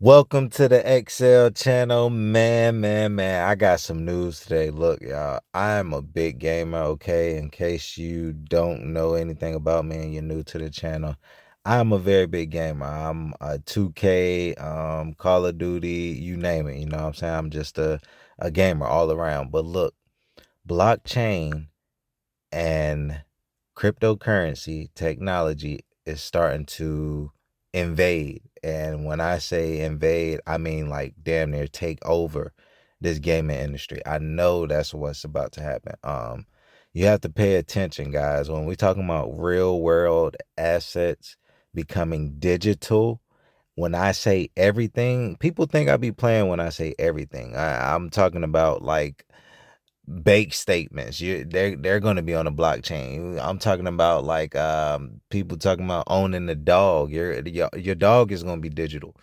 Welcome to the XL channel, man. I got some news today. Look, y'all, I am a big gamer, okay? In case you don't know anything about me and you're new to the channel, I'm a very big gamer. I'm a 2K, Call of Duty, you name it, you know what I'm saying? I'm just a gamer all around. But look, blockchain and cryptocurrency technology is starting to invade. And when I say invade, I mean like damn near take over this gaming industry. I know that's what's about to happen. You have to pay attention, guys. When we're talking about real world assets becoming digital, when I say everything, people think I be playing when I say everything. I'm talking about like bank statements. They're going to be on the blockchain. I'm talking about like people talking about owning the dog. Your dog is going to be digital.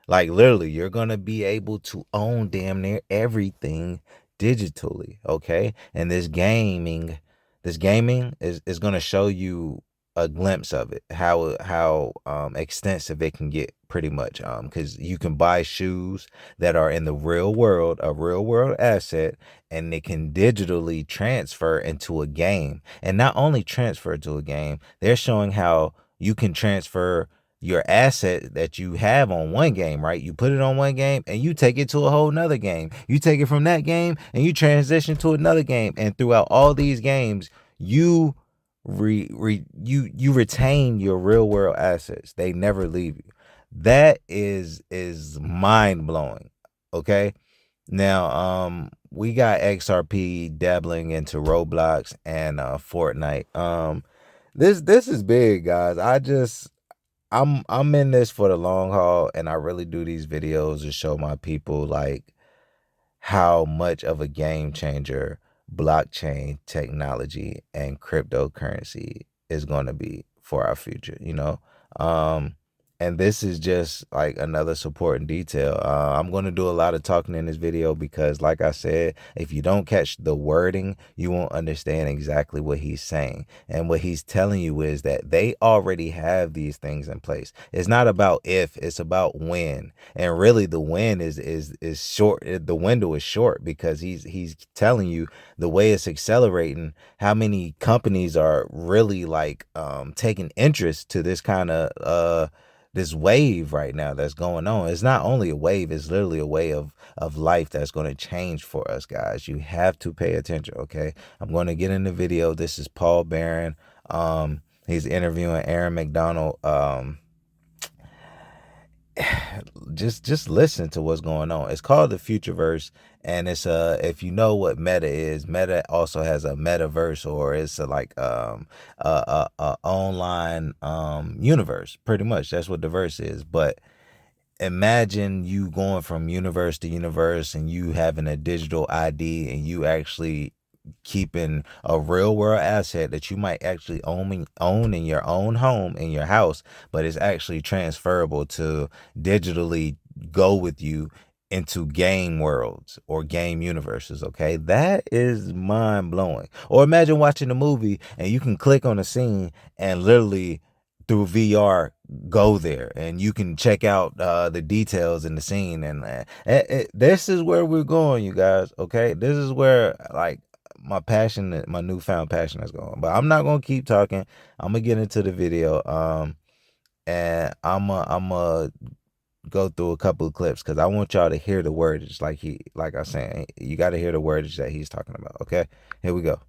Like literally, you're going to be able to own damn near everything digitally, okay? And this gaming is going to show you a glimpse of it, how extensive it can get pretty much, cuz you can buy shoes that are in the real world, a real world asset, and it can digitally transfer into a game. And not only transfer to a game, they're showing how you can transfer your asset that you have on one game, right? You put it on one game and you take it to a whole nother game. You take it from that game and you transition to another game. And throughout all these games, you you retain your real world assets. They never leave you. That is mind blowing. Okay. Now, we got XRP dabbling into Roblox and Fortnite. This is big, guys. I'm in this for the long haul, and I really do these videos to show my people like how much of a game changer blockchain technology and cryptocurrency is going to be for our future, you know? Um, and this is just like another supporting detail. I'm going to do a lot of talking in this video because, like I said, if you don't catch the wording, you won't understand exactly what he's saying. And what he's telling you is that they already have these things in place. It's not about if, it's about when. And really the win is short. The window is short because he's telling you the way it's accelerating, how many companies are really like taking interest to this kind of this wave right now that's going on. It's not only a wave, it's literally a way of life that's going to change for us, guys. You have to pay attention, okay? I'm going to get in the video. This is Paul Barron. He's interviewing Aaron McDonald. Just listen to what's going on. It's called the Futureverse, and it's if you know what Meta is, Meta also has a metaverse, or it's a online universe. Pretty much that's what the verse is. But imagine you going from universe to universe and you having a digital ID and you actually keeping a real world asset that you might actually own in your own home, in your house, but it's actually transferable to digitally go with you into game worlds or game universes. Okay, that is mind blowing. Or imagine watching a movie and you can click on a scene and literally through VR go there and you can check out the details in the scene. And this is where we're going, you guys. Okay, this is where like my passion, my newfound passion is going. But I'm not gonna keep talking. I'm gonna get into the video. And I'm go through a couple of clips because I want y'all to hear the wordage like I was saying. You got to hear the wordage that he's talking about. Okay, here we go.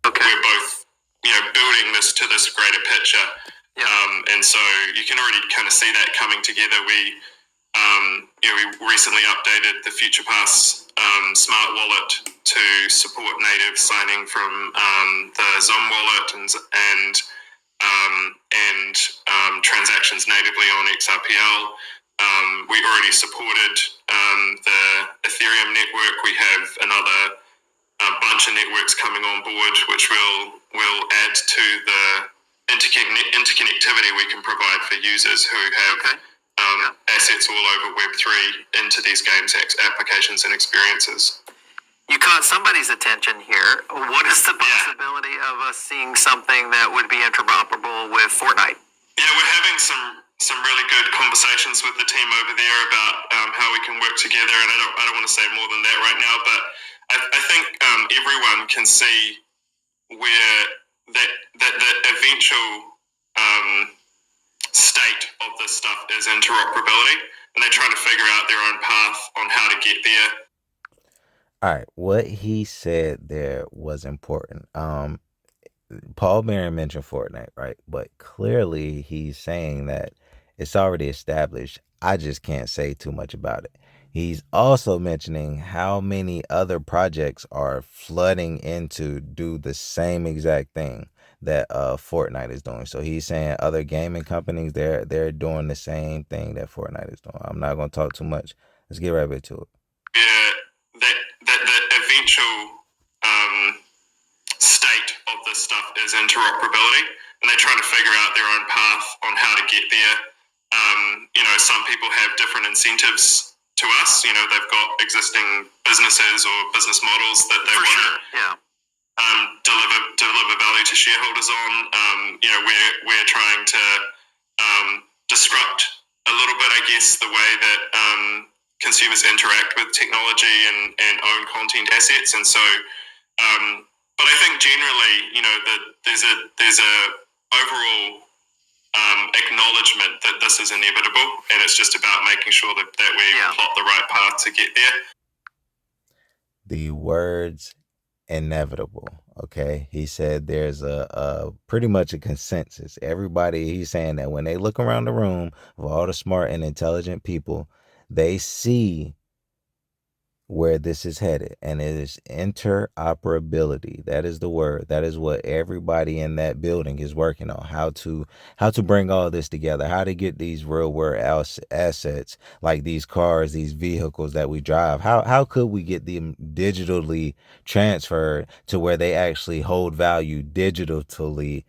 Okay. We're both, building this to this greater picture. And so you can already kind of see that coming together. We recently updated the FuturePass smart wallet to support native signing from the Zoom wallet and transactions natively on XRPL. We already supported the Ethereum network. We have another bunch of networks coming on board, which will add to the interconnectivity we can provide for users who have assets all over Web3 into these games, applications, and experiences. You caught somebody's attention here. What is the possibility of us seeing something that would be interoperable with FORTNITE? Yeah, we're having some really good conversations with the team over over there about how we can work together, and I don't want to say more than that right now, but I think everyone can see where that the eventual state of this stuff is interoperability, and they're trying to figure out their own path on how to get there. All right, what he said there was important. Paul Barron mentioned Fortnite, right? But clearly he's saying that it's already established. I just can't say too much about it. He's also mentioning how many other projects are flooding in to do the same exact thing that Fortnite is doing. So he's saying other gaming companies, they're doing the same thing that Fortnite is doing. I'm not gonna talk too much. Let's get right back to it. Yeah, that the eventual state of this stuff is interoperability, and they're trying to figure out their own path on how to get there. Some people have different incentives to us. They've got existing businesses or business models that they want to deliver value to shareholders on. We're trying to disrupt a little bit, I guess, the way that consumers interact with technology and own content assets. And so, but I think generally, that there's a overall acknowledgement that this is inevitable, and it's just about making sure that we plot the right path to get there. The words inevitable. Okay, he said there's a pretty much a consensus. Everybody, he's saying that when they look around the room of all the smart and intelligent people, they see where this is headed, and it is interoperability. That is the word. That is what everybody in that building is working on. How to bring all this together, how to get these real world assets like these cars, these vehicles that we drive. How could we get them digitally transferred to where they actually hold value digitally?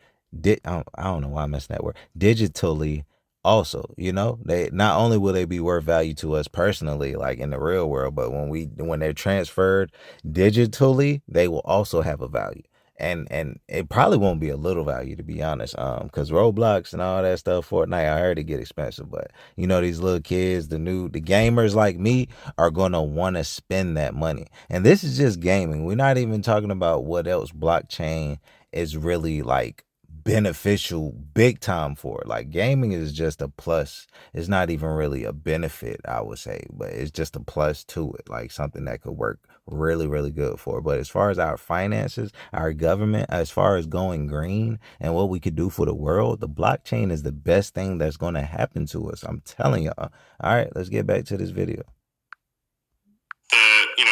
I don't know why I messed that word. Digitally. Also, they not only will they be worth value to us personally, like in the real world, but when they're transferred digitally, they will also have a value. And it probably won't be a little value, to be honest. Because Roblox and all that stuff, Fortnite, I heard it get expensive, but these little kids, the gamers like me are gonna want to spend that money. And this is just gaming. We're not even talking about what else blockchain is really like beneficial big time for. Like, gaming is just a plus. It's not even really a benefit, I would say, but it's just a plus to it, like something that could work really, really good for. But as far as our finances, our government, as far as going green and what we could do for the world, the blockchain is the best thing that's going to happen to us. I'm telling y'all. All right, let's get back to this video.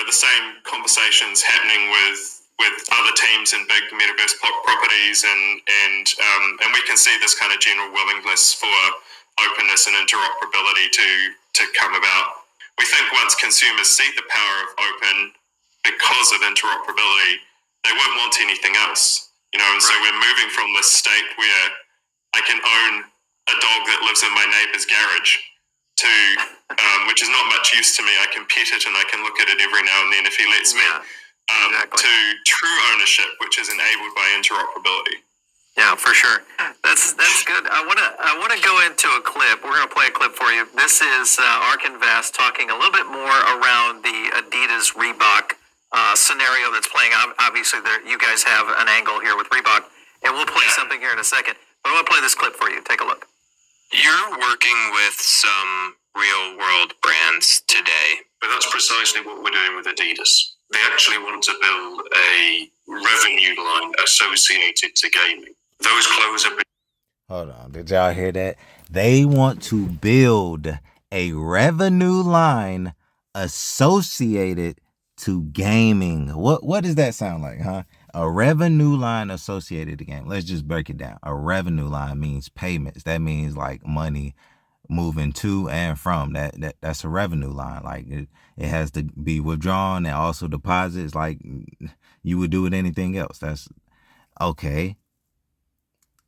The same conversations happening with other teams in big metaverse properties, and we can see this kind of general willingness for openness and interoperability to come about. We think once consumers see the power of open because of interoperability, they won't want anything else. And so we're moving from this state where I can own a dog that lives in my neighbor's garage to which is not much use to me. I can pet it and I can look at it every now and then if he lets me. Exactly. To true ownership, which is enabled by interoperability. Yeah, for sure. That's good. I wanna go into a clip. We're gonna play a clip for you. This is Ark Invest talking a little bit more around the Adidas Reebok scenario that's playing. Obviously, you guys have an angle here with Reebok, and we'll play something here in a second. But I want to play this clip for you. Take a look. You're working with some real world brands today, but that's precisely what we're doing with Adidas. They actually want to build a revenue line associated to gaming. Those clothes have been... Hold on. Did y'all hear that? They want to build a revenue line associated to gaming. What does that sound like, huh? A revenue line associated to gaming. Let's just break it down. A revenue line means payments. That means like money moving to and from. That's a revenue line. Like it has to be withdrawn and also deposits like you would do with anything else. That's okay.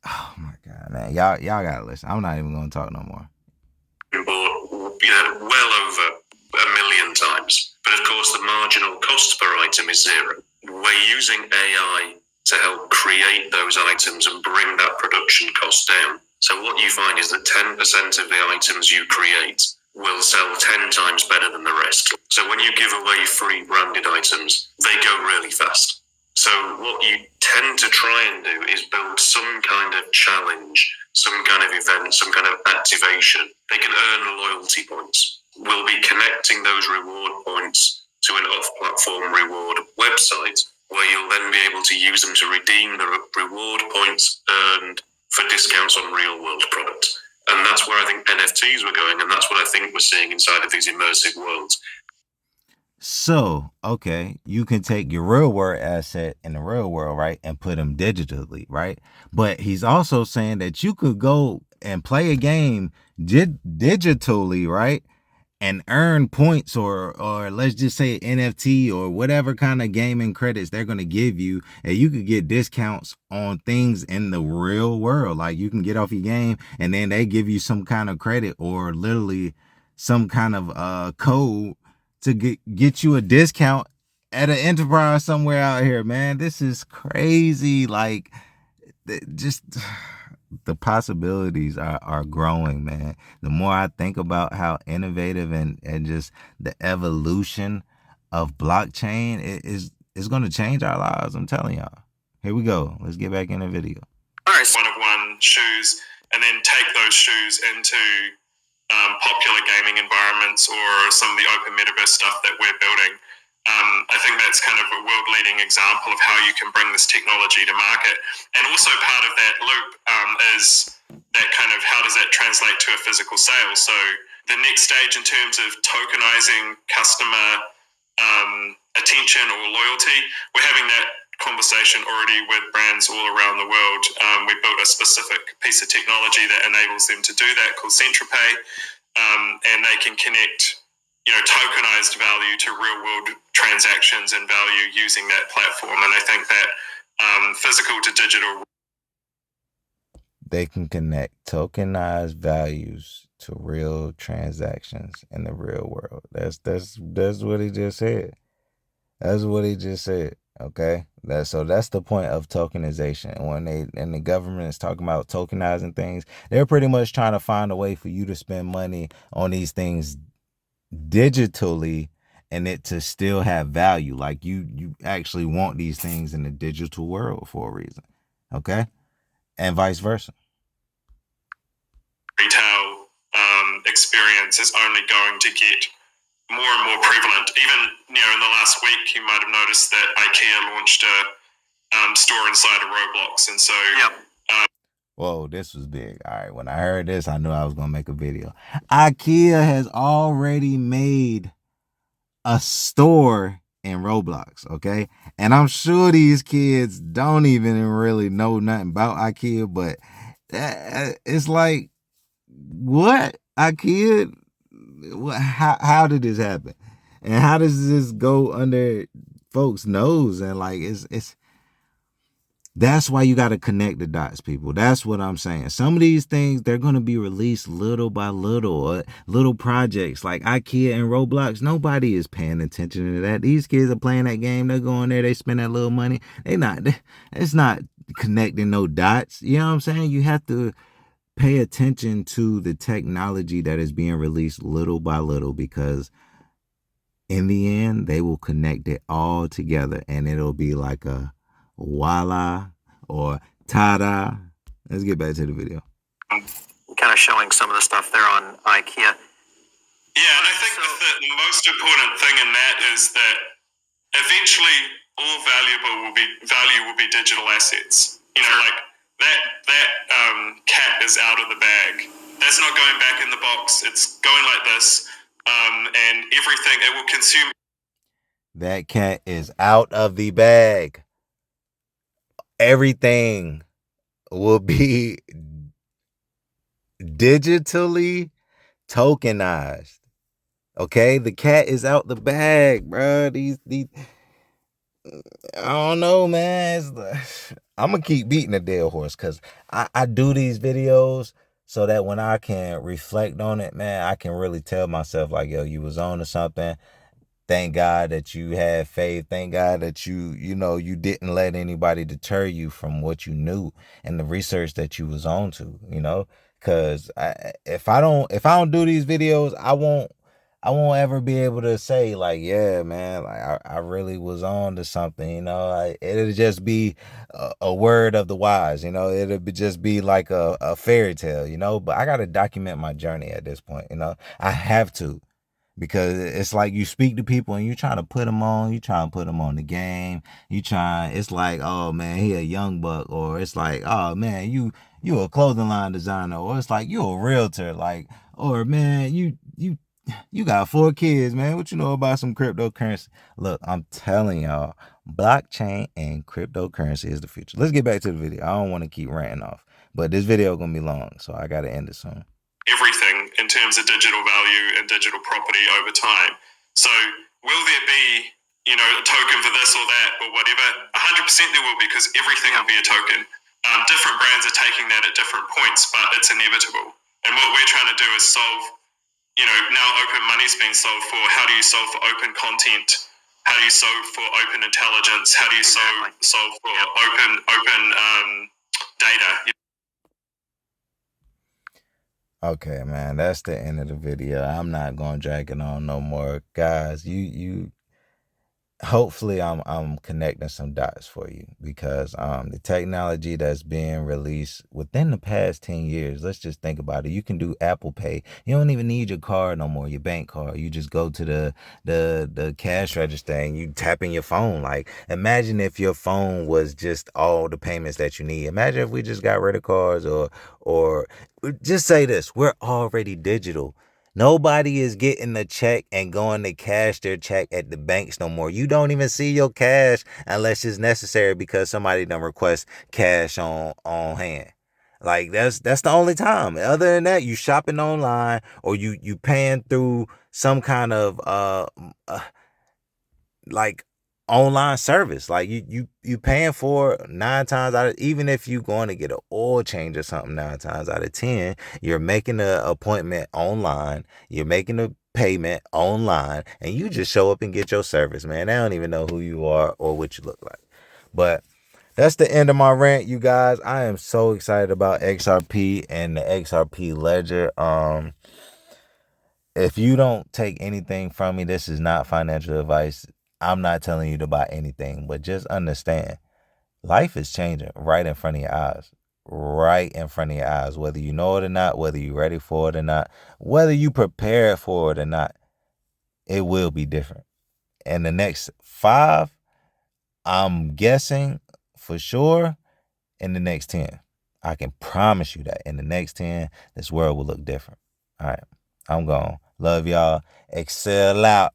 Oh my God, man. Y'all gotta listen. I'm not even gonna talk no more. Well over 1 million times. But of course the marginal cost per item is zero. We're using AI to help create those items and bring that production cost down. So what you find is that 10% of the items you create will sell 10 times better than the rest. So when you give away free branded items, they go really fast. So what you tend to try and do is build some kind of challenge, some kind of event, some kind of activation. They can earn loyalty points. We'll be connecting those reward points to an off-platform reward website where you'll then be able to use them to redeem the reward points earned for discounts on real-world products. And that's where I think NFTs were going, and that's what I think we're seeing inside of these immersive worlds. So, okay, you can take your real world asset in the real world, right, and put them digitally, right? But he's also saying that you could go and play a game digitally, right, and earn points or let's just say NFT or whatever kind of gaming credits they're going to give you, and you could get discounts on things in the real world. Like you can get off your game and then they give you some kind of credit or literally some kind of code to get you a discount at an enterprise somewhere out here, man. This is crazy. Like just the possibilities are growing, man. The more I think about how innovative and just the evolution of blockchain is going to change our lives. I'm telling y'all. Here we go. Let's get back in the video. All right. One-of-one shoes, and then take those shoes into popular gaming environments or some of the open metaverse stuff that we're building. I think that's kind of a world-leading example of how you can bring this technology to market. And also part of that loop is that kind of how does that translate to a physical sale? So the next stage in terms of tokenizing customer attention or loyalty, we're having that conversation already with brands all around the world. We built a specific piece of technology that enables them to do that called CentraPay, and they can connect tokenized value to real world transactions and value using that platform. And I think that physical to digital, they can connect tokenized values to real transactions in the real world. That's what he just said. That's what he just said. Okay, that's the point of tokenization. And the government is talking about tokenizing things, they're pretty much trying to find a way for you to spend money on these things digitally and it to still have value. Like you actually want these things in the digital world for a reason. Okay, and vice versa. Retail experience is only going to get more and more prevalent. Even in the last week, you might have noticed that IKEA launched a store inside of ROBLOX, and so whoa, this was big. All right, when I heard this, I knew I was gonna make a video. IKEA has already made a store in Roblox, okay? And I'm sure these kids don't even really know nothing about IKEA, but it's like, what? IKEA? How did this happen? And how does this go under folks' nose? And like, it's that's why you got to connect the dots, people. That's what I'm saying. Some of these things, they're going to be released little by little, little projects like IKEA and Roblox. Nobody is paying attention to that. These kids are playing that game. They're going there. They spend that little money. It's not connecting no dots. You know what I'm saying? You have to pay attention to the technology that is being released little by little, because in the end, they will connect it all together and it'll be like a voila or ta-da. Let's get back to the video. Kind of showing some of the stuff there on IKEA. Yeah, and I think the most important thing in that is that eventually all value will be digital assets. Like that cat is out of the bag. That's not going back in the box. It's going like this, and everything it will consume. That cat is out of the bag. Everything will be digitally tokenized. Okay, the cat is out the bag, bro. These I don't know, man. I'm gonna keep beating the dead horse because I do these videos so that when I can reflect on it, man, I can really tell myself like, yo, you was on to something. Thank God that you had faith. Thank God that you didn't let anybody deter you from what you knew and the research that you was on to, Cause if I don't do these videos, I won't ever be able to say like, yeah, man, like I really was on to something, it'll just be a word of the wise, just be like a fairy tale, but I got to document my journey at this point, I have to, because it's like you speak to people and you trying to put them on the game. It's like, oh man, he a young buck, or it's like, oh man, you a clothing line designer, or it's like you a realtor, like, or man, you got 4 kids, man. What you know about some cryptocurrency? Look, I'm telling y'all, blockchain and cryptocurrency is the future. Let's get back to the video. I don't want to keep ranting off, but this video gonna be long, so I gotta end it soon. Everything in terms of digital value and digital property over time. So will there be, a token for this or that or whatever? 100% there will be, because everything will be a token. Different brands are taking that at different points, but it's inevitable. And what we're trying to do is solve, now open money's been solved for. How do you solve for open content? How do you solve for open intelligence? How do you solve for open data? Okay, man, that's the end of the video. I'm not gonna drag it on no more, guys. Hopefully I'm connecting some dots for you, because the technology that's being released within the past 10 years, let's just think about it. You can do Apple Pay. You don't even need your card no more, your bank card. You just go to the cash register and you tap in your phone. Like, imagine if your phone was just all the payments that you need. Imagine if we just got rid of cards, or just say this, we're already digital. Nobody is getting a check and going to cash their check at the banks no more. You don't even see your cash unless it's necessary, because somebody done request cash on hand. Like, that's the only time. Other than that, you shopping online, or you paying through some kind of like online service. Like, you paying for 9 times out of, even if you going to get an oil change or something, 9 times out of 10 you're making an appointment online, you're making a payment online, and you just show up and get your service, man. They don't even know who you are or what you look like. But that's the end of my rant, you guys. I am so excited about XRP and the XRP ledger. If you don't take anything from me, this is not financial advice. I'm not telling you to buy anything, but just understand, life is changing right in front of your eyes. Right in front of your eyes. Whether you know it or not, whether you're ready for it or not, whether you prepared for it or not, it will be different. In the next 5, I'm guessing for sure, in the next 10. I can promise you that in the next 10, this world will look different. All right, I'm gone. Love y'all. Excel out.